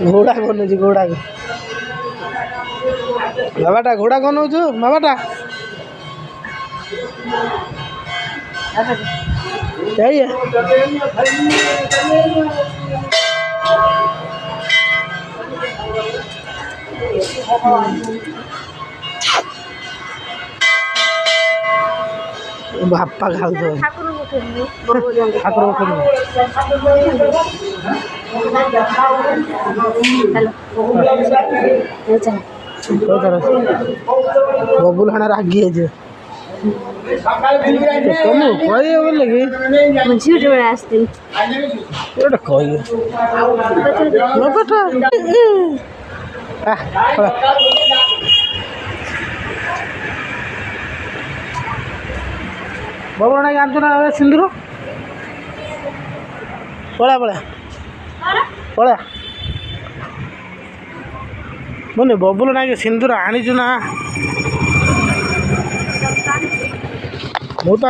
घोड़ा कौन घोड़ा बाबाटा घोड़ा कौन बाबाटा यही है बापा खाऊ तो ठाकुर बबुल हाँ रागी है तुम कही बोले कि झूठ बड़ा आस्ती कही बबुल ना जानते ना सिंदूर पड़ा पड़ा पड़ा मुझे बबुल ना सिंदूर आनी ना मु तो